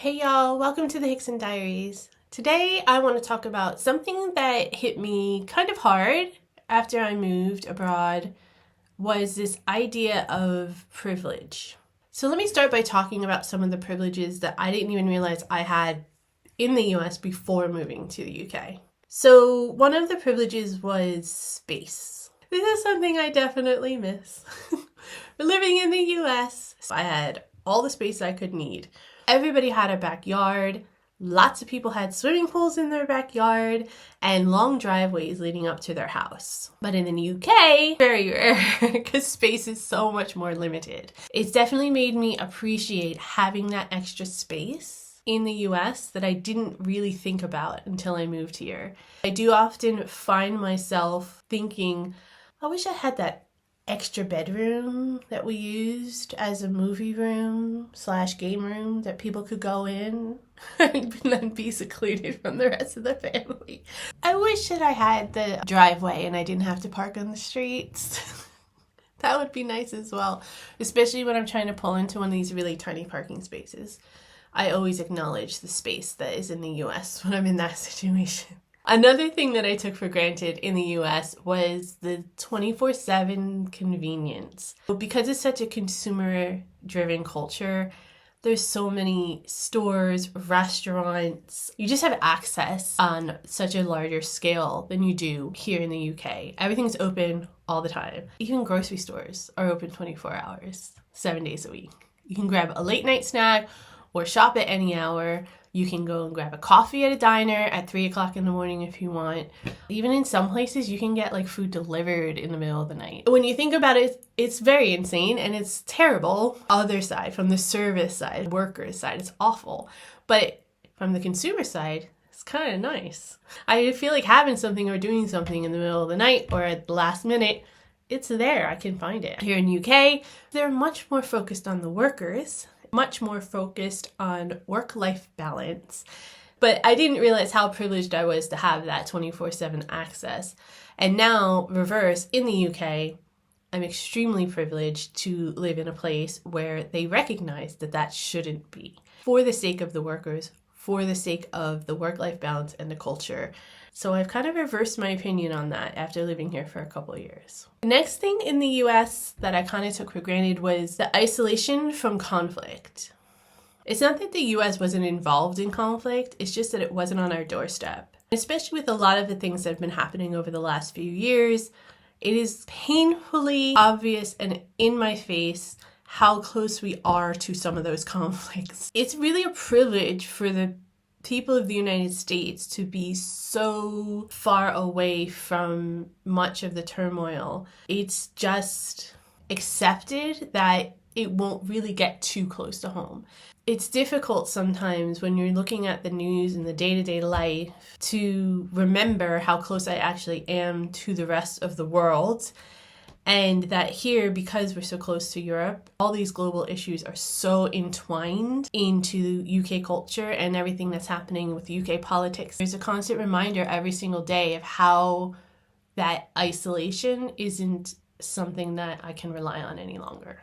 Hey y'all, welcome to the Hickson Diaries. Today I want to talk about something that hit me kind of hard after I moved abroad was this idea of privilege. So let me start by talking about some of the privileges that I didn't even realize I had in the US before moving to the UK. So one of the privileges was space. This is something I definitely miss. Living in the US, I had all the space I could need. Everybody had a backyard, lots of people had swimming pools in their backyard, and long driveways leading up to their house. But in the UK, very rare, because space is so much more limited. It's definitely made me appreciate having that extra space in the US that I didn't really think about until I moved here. I do often find myself thinking, I wish I had that extra bedroom that we used as a movie room / game room that people could go in and then be secluded from the rest of the family. I wish that I had the driveway and I didn't have to park on the streets. That would be nice as well, especially when I'm trying to pull into one of these really tiny parking spaces. I always acknowledge the space that is in the US when I'm in that situation. Another thing that I took for granted in the US was the 24/7 convenience. Because it's such a consumer-driven culture, there's so many stores, restaurants. You just have access on such a larger scale than you do here in the UK. Everything's open all the time. Even grocery stores are open 24 hours, 7 days a week. You can grab a late night snack or shop at any hour. You can go and grab a coffee at a diner at 3 o'clock in the morning if you want. Even in some places, you can get food delivered in the middle of the night. When you think about it, it's very insane and it's terrible. Other side, from the service side, workers side, it's awful. But from the consumer side, it's kind of nice. I feel like having something or doing something in the middle of the night or at the last minute, it's there. I can find it. Here in the UK, they're much more focused on the workers, much more focused on work-life balance. But I didn't realize how privileged I was to have that 24/7 access. And now, reverse, in the UK, I'm extremely privileged to live in a place where they recognize that that shouldn't be. For the sake of the workers, for the sake of the work-life balance and the culture. So I've kind of reversed my opinion on that after living here for a couple of years. The next thing in the US that I kind of took for granted was the isolation from conflict. It's not that the US wasn't involved in conflict, it's just that it wasn't on our doorstep. Especially with a lot of the things that have been happening over the last few years, it is painfully obvious and in my face how close we are to some of those conflicts. It's really a privilege for the people of the United States to be so far away from much of the turmoil. It's just accepted that it won't really get too close to home. It's difficult sometimes when you're looking at the news and the day-to-day life to remember how close I actually am to the rest of the world. And that here, because we're so close to Europe, all these global issues are so entwined into UK culture and everything that's happening with UK politics. There's a constant reminder every single day of how that isolation isn't something that I can rely on any longer.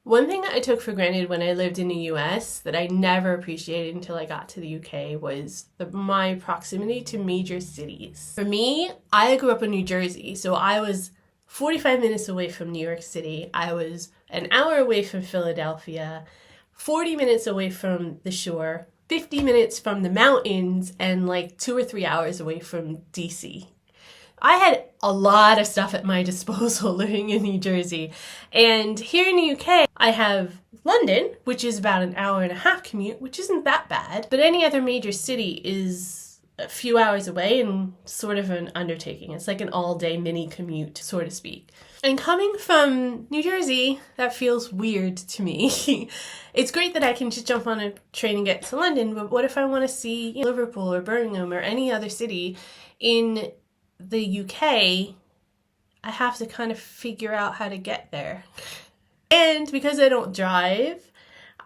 One thing that I took for granted when I lived in the US that I never appreciated until I got to the UK was my proximity to major cities. For me, I grew up in New Jersey, so I was 45 minutes away from New York City. I was an hour away from Philadelphia, 40 minutes away from the shore, 50 minutes from the mountains, and 2 or 3 hours away from DC. I had a lot of stuff at my disposal living in New Jersey. And here in the UK, I have London, which is about an hour and a half commute, which isn't that bad. But any other major city is a few hours away and sort of an undertaking. It's like an all-day mini commute, so to speak. And coming from New Jersey, that feels weird to me. It's great that I can just jump on a train and get to London, but what if I want to see Liverpool or Birmingham or any other city in the UK? I have to kind of figure out how to get there. And because I don't drive,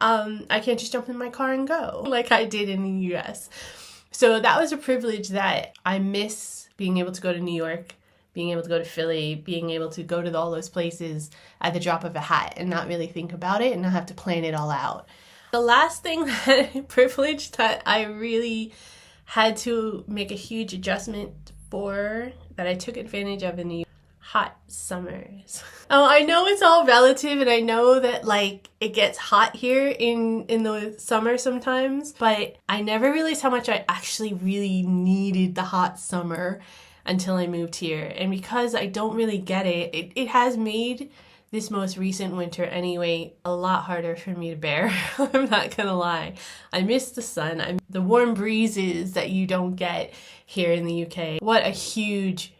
I can't just jump in my car and go like I did in the US. So that was a privilege that I miss, being able to go to New York, being able to go to Philly, being able to go to all those places at the drop of a hat and not really think about it and not have to plan it all out. The last thing that privilege that I really had to make a huge adjustment for, that I took advantage of in the hot summers. Oh, I know it's all relative, and I know that like it gets hot here in the summer sometimes, but I never realized how much I actually really needed the hot summer until I moved here. And because I don't really get it, it has made this most recent winter anyway a lot harder for me to bear. I'm not gonna lie. I miss the sun, the warm breezes that you don't get here in the UK. What a huge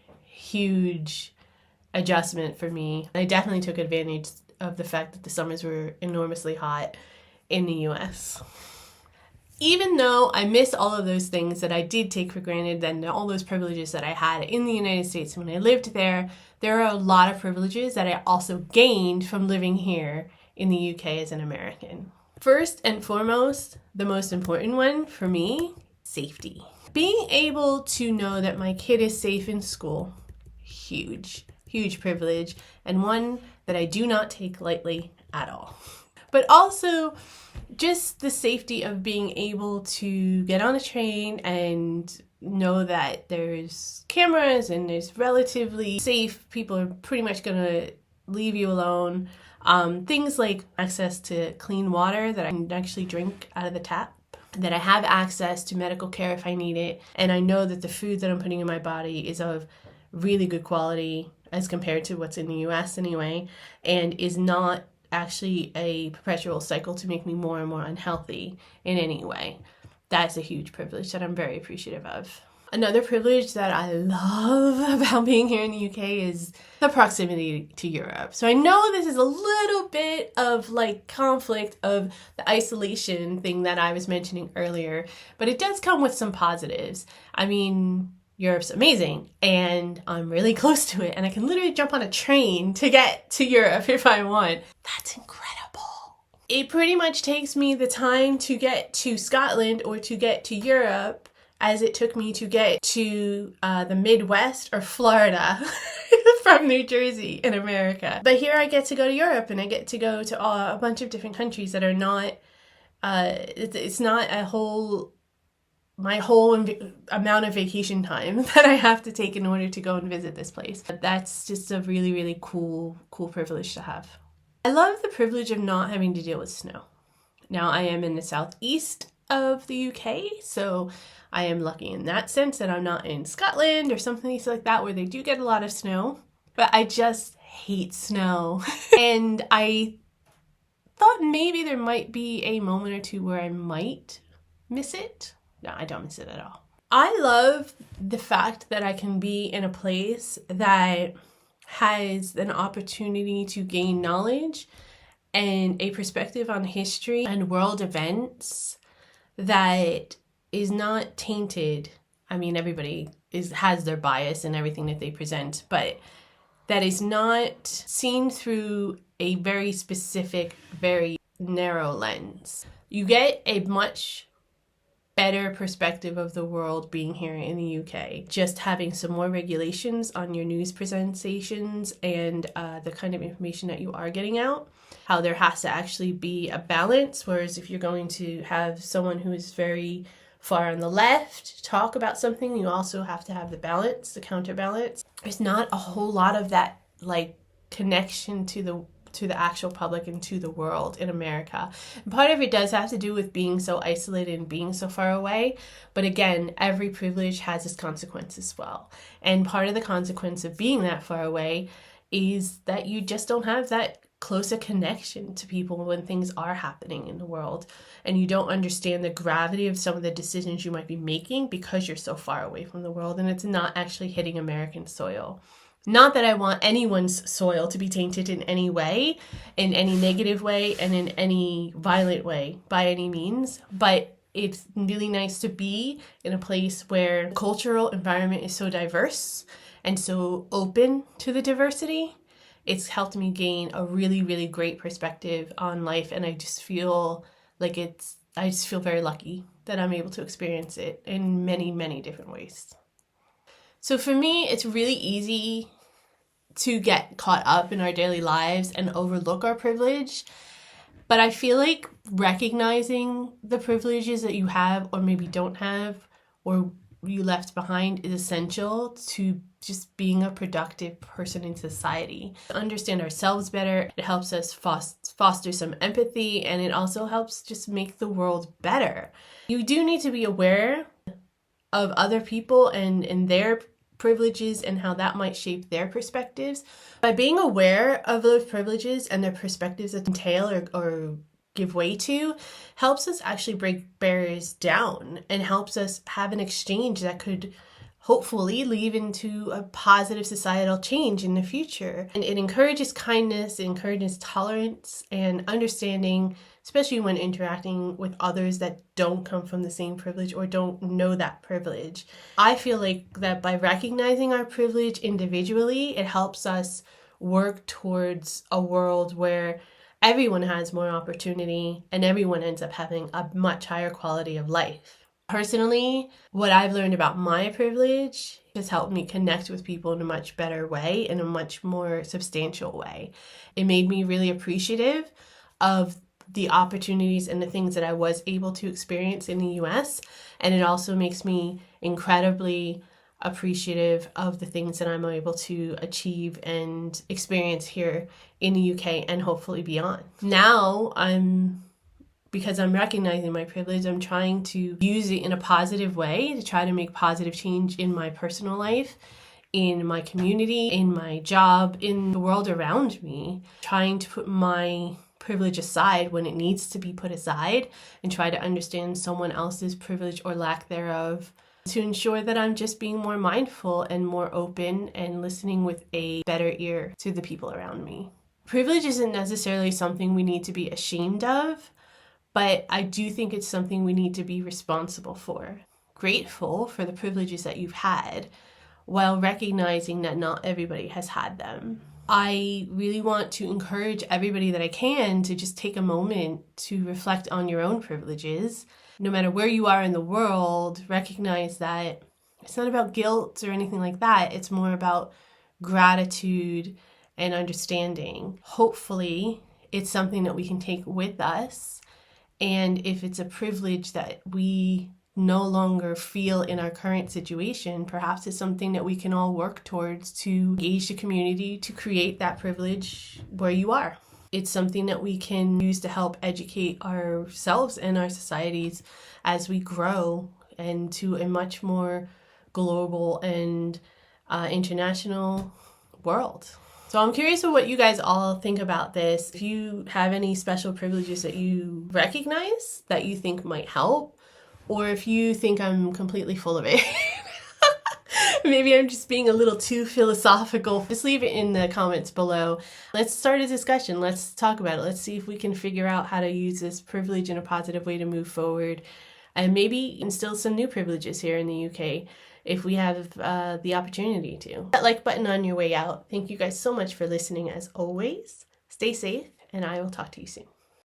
adjustment for me. I definitely took advantage of the fact that the summers were enormously hot in the US. Even though I miss all of those things that I did take for granted, and all those privileges that I had in the United States when I lived there, there are a lot of privileges that I also gained from living here in the UK as an American. First and foremost, the most important one for me, safety. Being able to know that my kid is safe in school, huge privilege, and one that I do not take lightly at all. But also just the safety of being able to get on a train and know that there's cameras and there's relatively safe, people are pretty much gonna leave you alone. Things like access to clean water that I can actually drink out of the tap, that I have access to medical care if I need it, and I know that the food that I'm putting in my body is of really good quality as compared to what's in the US anyway, and is not actually a perpetual cycle to make me more and more unhealthy in any way. That's a huge privilege that I'm very appreciative of. Another privilege that I love about being here in the UK is the proximity to Europe. So I know this is a little bit of like conflict of the isolation thing that I was mentioning earlier, but it does come with some positives. I mean, Europe's amazing, and I'm really close to it, and I can literally jump on a train to get to Europe if I want. That's incredible. It pretty much takes me the time to get to Scotland or to get to Europe as it took me to get to the Midwest or Florida from New Jersey in America. But here I get to go to Europe, and I get to go to a bunch of different countries that are not, it's not my whole amount of vacation time that I have to take in order to go and visit this place. That's just a really cool privilege to have. I love the privilege of not having to deal with snow. Now, I am in the southeast of the UK, so I am lucky in that sense that I'm not in Scotland or something like that where they do get a lot of snow, but I just hate snow. And I thought maybe there might be a moment or two where I might miss it. No, I don't miss it at all. I love the fact that I can be in a place that has an opportunity to gain knowledge and a perspective on history and world events that is not tainted. I mean, everybody has their bias in everything that they present, but that is not seen through a very specific, very narrow lens. You get a much better perspective of the world being here in the UK. Just having some more regulations on your news presentations and the kind of information that you are getting out. How there has to actually be a balance, whereas if you're going to have someone who is very far on the left talk about something, you also have to have the balance, the counterbalance. There's not a whole lot of that like connection to the actual public and to the world in America. And part of it does have to do with being so isolated and being so far away. But again, every privilege has its consequence as well. And part of the consequence of being that far away is that you just don't have that closer connection to people when things are happening in the world. And you don't understand the gravity of some of the decisions you might be making because you're so far away from the world and it's not actually hitting American soil. Not that I want anyone's soil to be tainted in any way, in any negative way, and in any violent way by any means, but it's really nice to be in a place where the cultural environment is so diverse and so open to the diversity. It's helped me gain a really great perspective on life, and I just feel like I just feel very lucky that I'm able to experience it in many different ways. So for me, it's really easy to get caught up in our daily lives and overlook our privilege. But I feel like recognizing the privileges that you have or maybe don't have or you left behind is essential to just being a productive person in society. To understand ourselves better, it helps us foster some empathy, and it also helps just make the world better. You do need to be aware of other people and their privileges and how that might shape their perspectives. By being aware of those privileges and their perspectives that entail or give way to, helps us actually break barriers down and helps us have an exchange that could hopefully lead into a positive societal change in the future. And it encourages kindness, it encourages tolerance and understanding, especially when interacting with others that don't come from the same privilege or don't know that privilege. I feel like that by recognizing our privilege individually, it helps us work towards a world where everyone has more opportunity and everyone ends up having a much higher quality of life. Personally, what I've learned about my privilege has helped me connect with people in a much better way, in a much more substantial way. It made me really appreciative of the opportunities and the things that I was able to experience in the US, and it also makes me incredibly appreciative of the things that I'm able to achieve and experience here in the UK and hopefully beyond. Now because I'm recognizing my privilege, I'm trying to use it in a positive way to try to make positive change in my personal life, in my community, in my job, in the world around me, trying to put my privilege aside when it needs to be put aside and try to understand someone else's privilege or lack thereof to ensure that I'm just being more mindful and more open and listening with a better ear to the people around me. Privilege isn't necessarily something we need to be ashamed of, but I do think it's something we need to be responsible for. Grateful for the privileges that you've had, while recognizing that not everybody has had them. I really want to encourage everybody that I can to just take a moment to reflect on your own privileges. No matter where you are in the world, recognize that it's not about guilt or anything like that. It's more about gratitude and understanding. Hopefully, it's something that we can take with us. And if it's a privilege that we no longer feel in our current situation, perhaps it's something that we can all work towards to engage the community to create that privilege where you are. It's something that we can use to help educate ourselves and our societies as we grow into a much more global and international world. So I'm curious of what you guys all think about this. If you have any special privileges that you recognize that you think might help, or if you think I'm completely full of it. Maybe I'm just being a little too philosophical. Just leave it in the comments below. Let's start a discussion. Let's talk about it. Let's see if we can figure out how to use this privilege in a positive way to move forward and maybe instill some new privileges here in the UK if we have the opportunity to. Hit that like button on your way out. Thank you guys so much for listening as always. Stay safe, and I will talk to you soon.